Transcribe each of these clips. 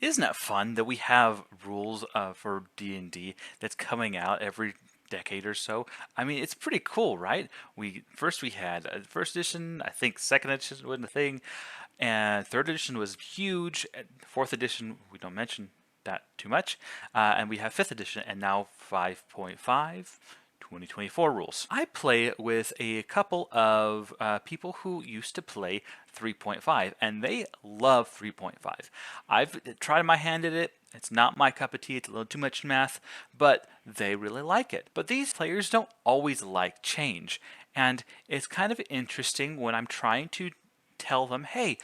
Isn't it fun that we have rules for D&D that's coming out every decade or so? I mean, it's pretty cool, right? We had first edition, I think second edition was the thing, and third edition was huge. Fourth edition, we don't mention that too much, and we have fifth edition, and now 5.5. 2024 rules. I play with a couple of people who used to play 3.5 and they love 3.5. I've tried my hand at it. It's not my cup of tea. It's a little too much math, but they really like it. But these players don't always like change. And it's kind of interesting when I'm trying to tell them, hey,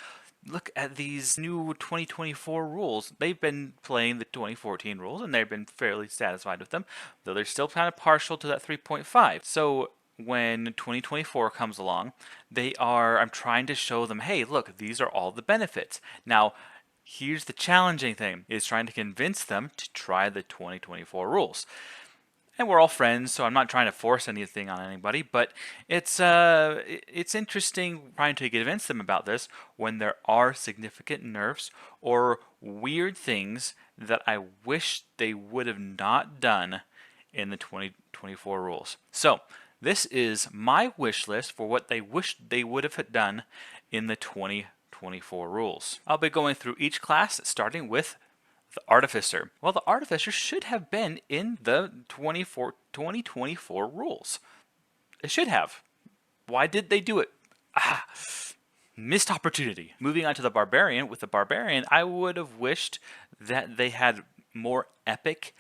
look at these new 2024 rules. They've been playing the 2014 rules and they've been fairly satisfied with them, though they're still kind of partial to that 3.5. So when 2024 comes along, I'm trying to show them, hey, look, these are all the benefits. Now, here's the challenging thing, is trying to convince them to try the 2024 rules. And we're all friends, so I'm not trying to force anything on anybody, but it's interesting trying to convince them about this when there are significant nerfs or weird things that I wish they would have not done in the 2024 rules. So this is my wish list for what they wish they would have done in the 2024 rules. I'll be going through each class, starting with the Artificer. Well, the Artificer should have been in the 2024 rules. It should have. Why did they do it? Missed opportunity. Moving on to the Barbarian. With the Barbarian, I would have wished that they had more epic,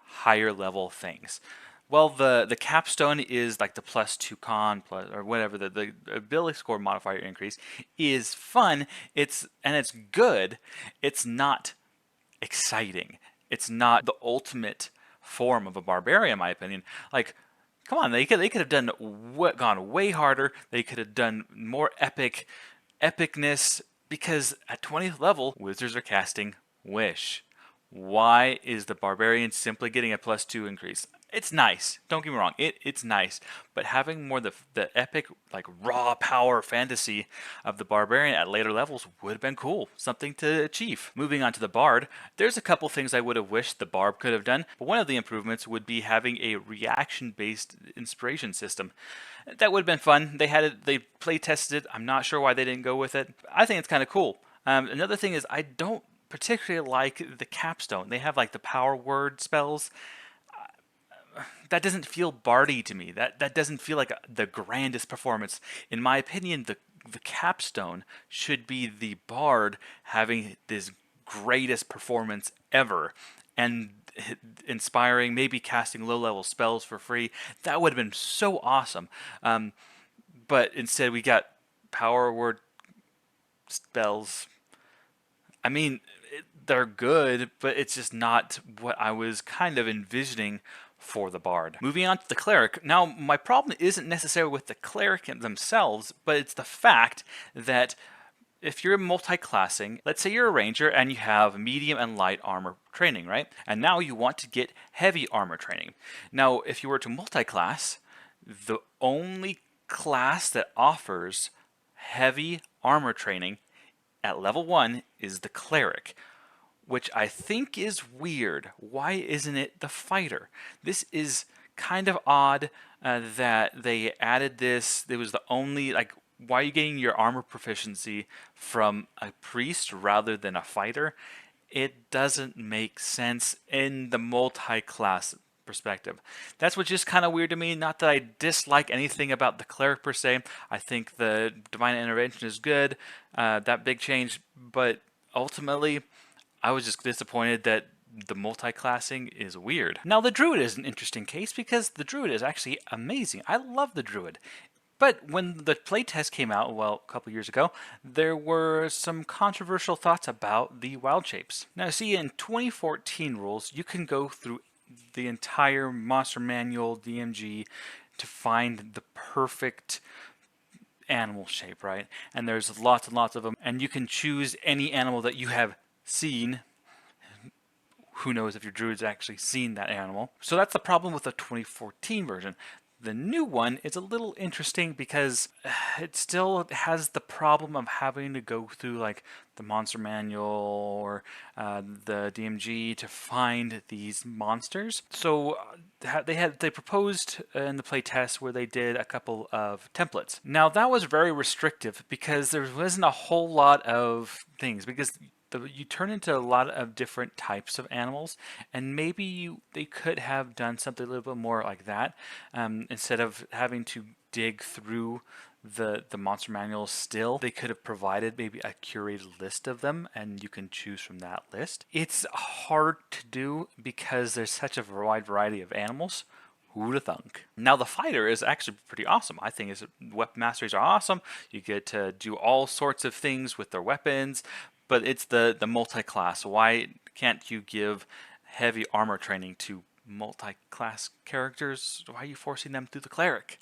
higher level things. Well, the capstone is like the +2 con plus or whatever the ability score modifier increase is fun. It's good. It's not exciting. It's not the ultimate form of a barbarian, in my opinion. Like, come on, they could have done gone way harder. They could have done more epicness because at 20th level, wizards are casting Wish. Why is the barbarian simply getting a +2 increase? It's nice. Don't get me wrong. It's nice, but having more the epic like raw power fantasy of the barbarian at later levels would have been cool. Something to achieve. Moving on to the bard, there's a couple things I would have wished the barb could have done, but one of the improvements would be having a reaction-based inspiration system. That would have been fun. They had it. They play tested it. I'm not sure why they didn't go with it. I think it's kind of cool. Another thing is I don't particularly like the capstone. They have like the power word spells. That doesn't feel bardy to me. That doesn't feel like the grandest performance. In my opinion, the capstone should be the bard having this greatest performance ever and inspiring, maybe casting low level spells for free. That would have been so awesome. But instead we got power word spells. I mean, they're good, but it's just not what I was kind of envisioning for the bard. Moving on to the cleric. Now, my problem isn't necessarily with the cleric themselves, but it's the fact that if you're multi-classing, let's say you're a ranger and you have medium and light armor training, right? And now you want to get heavy armor training. Now, if you were to multi-class, the only class that offers heavy armor training at level 1 is the cleric, which I think is weird. Why isn't it the fighter? This is kind of odd that they added this. It was the only, like, why are you getting your armor proficiency from a priest rather than a fighter? It doesn't make sense in the multi-class perspective. That's what's just kind of weird to me. Not that I dislike anything about the cleric per se. I think the divine intervention is good, that big change, but ultimately I was just disappointed that the multi-classing is weird. Now the druid is an interesting case because the druid is actually amazing. I love the druid. But when the playtest came out, well, a couple years ago, there were some controversial thoughts about the wild shapes. Now, see, in 2014 rules, you can go through the entire monster manual, DMG, to find the perfect animal shape, right? And there's lots and lots of them, and you can choose any animal that you have seen. Who knows if your druid's actually seen that animal. So that's the problem with the 2014 version. The new one is a little interesting because it still has the problem of having to go through like the monster manual or the DMG to find these monsters. So they proposed in the playtest where they did a couple of templates. Now that was very restrictive because there wasn't a whole lot of things because you turn into a lot of different types of animals, and maybe they could have done something a little bit more like that instead of having to dig through the monster manuals. Still, they could have provided maybe a curated list of them, and you can choose from that list. It's hard to do because there's such a wide variety of animals. Who'da thunk? Now the fighter is actually pretty awesome. I think weapon masteries are awesome. You get to do all sorts of things with their weapons, but it's the multi-class. Why can't you give heavy armor training to multi-class characters? Why are you forcing them through the cleric?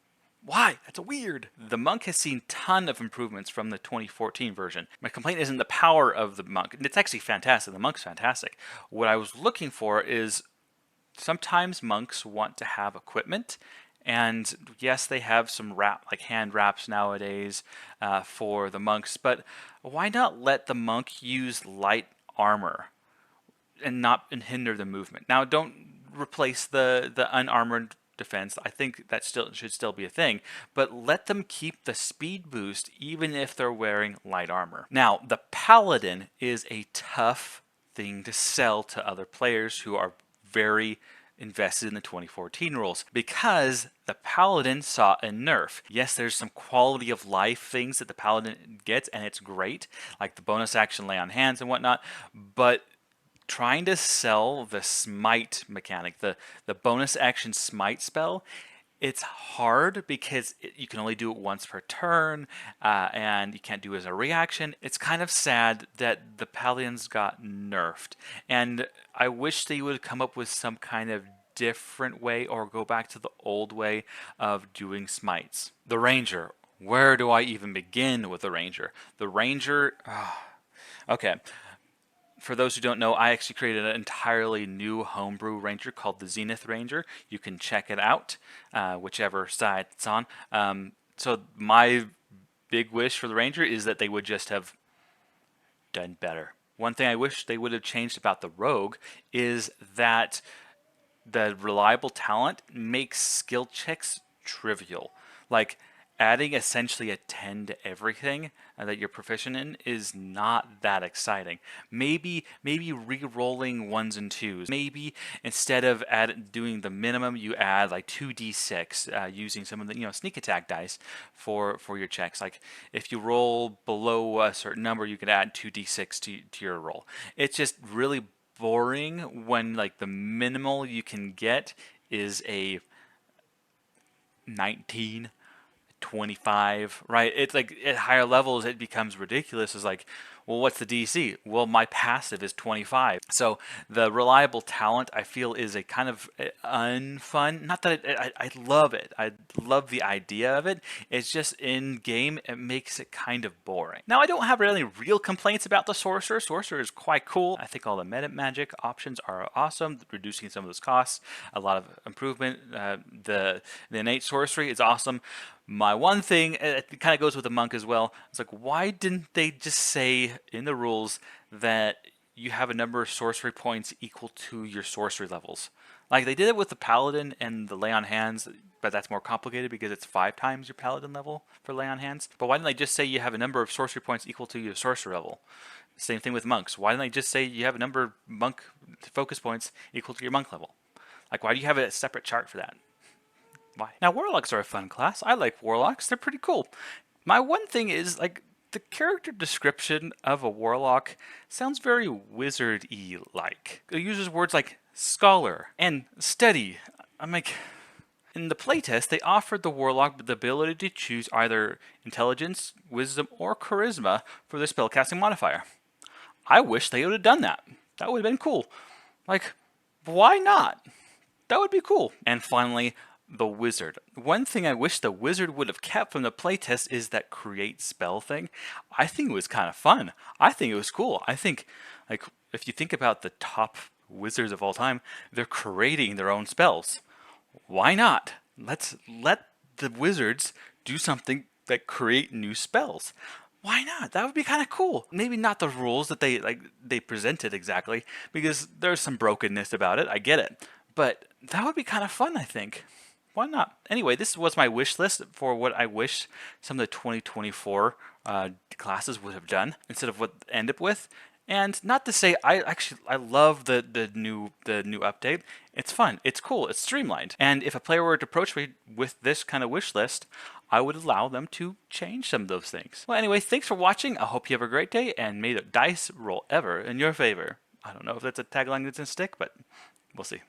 Why? That's weird. The monk has seen ton of improvements from the 2014 version. My complaint isn't the power of the monk. It's actually fantastic. The monk's fantastic. What I was looking for is sometimes monks want to have equipment, and yes, they have some hand wraps nowadays for the monks, but why not let the monk use light armor and hinder the movement? Now, don't replace the unarmored defense. I think that should still be a thing, but let them keep the speed boost even if they're wearing light armor. Now, the Paladin is a tough thing to sell to other players who are very invested in the 2014 rules because the Paladin saw a nerf. Yes, there's some quality of life things that the Paladin gets, and it's great, like the bonus action lay on hands and whatnot, but trying to sell the smite mechanic, the bonus action smite spell, it's hard because you can only do it once per turn, and you can't do it as a reaction. It's kind of sad that the Paladins got nerfed, and I wish they would come up with some kind of different way or go back to the old way of doing smites. The Ranger. Where do I even begin with the Ranger? The Ranger... okay. For those who don't know, I actually created an entirely new homebrew ranger called the Zenith Ranger. You can check it out, whichever side it's on. So my big wish for the ranger is that they would just have done better. One thing I wish they would have changed about the rogue is that the reliable talent makes skill checks trivial. Like, adding essentially a 10 to everything that you're proficient in is not that exciting. Maybe re-rolling ones and twos. Maybe instead of doing the minimum, you add like 2d6 using some of the sneak attack dice for your checks. Like if you roll below a certain number, you could add 2d6 to your roll. It's just really boring when like the minimal you can get is a 19, 25, right? It's like at higher levels it becomes ridiculous. It's like, well, what's the DC? Well, my passive is 25. So the reliable talent, I feel, is a kind of unfun. Not that I love it. I love the idea of it. It's just in game, it makes it kind of boring. Now, I don't have any real complaints about the Sorcerer. Sorcerer is quite cool. I think all the meta magic options are awesome, reducing some of those costs, a lot of improvement. The innate sorcery is awesome. My one thing, it kind of goes with the monk as well. It's like, why didn't they just say in the rules that you have a number of sorcery points equal to your sorcery levels? Like they did it with the paladin and the lay on hands, but that's more complicated because it's 5 times your paladin level for lay on hands. But why didn't they just say you have a number of sorcery points equal to your sorcery level? Same thing with monks. Why didn't they just say you have a number of monk focus points equal to your monk level? Like, why do you have a separate chart for that? Why? Now, warlocks are a fun class. I like warlocks. They're pretty cool. My one thing is, like, the character description of a warlock sounds very wizard-y like. It uses words like scholar and steady. I'm like, in the playtest, they offered the warlock the ability to choose either intelligence, wisdom, or charisma for their spellcasting modifier. I wish they would have done that. That would have been cool. Like, why not? That would be cool. And finally, the wizard. One thing I wish the wizard would have kept from the playtest is that create spell thing. I think it was kind of fun. I think it was cool. I think, like, if you think about the top wizards of all time, they're creating their own spells. Why not? Let's let the wizards do something that create new spells. Why not? That would be kind of cool. Maybe not the rules that they presented exactly, because there's some brokenness about it. I get it, but that would be kind of fun. I think. Why not? Anyway, this was my wish list for what I wish some of the 2024 classes would have done instead of what they end up with. And not to say I love the new update. It's fun. It's cool. It's streamlined. And if a player were to approach me with this kind of wish list, I would allow them to change some of those things. Well, anyway, thanks for watching. I hope you have a great day, and may the dice roll ever in your favor. I don't know if that's a tagline that's gonna stick, but we'll see.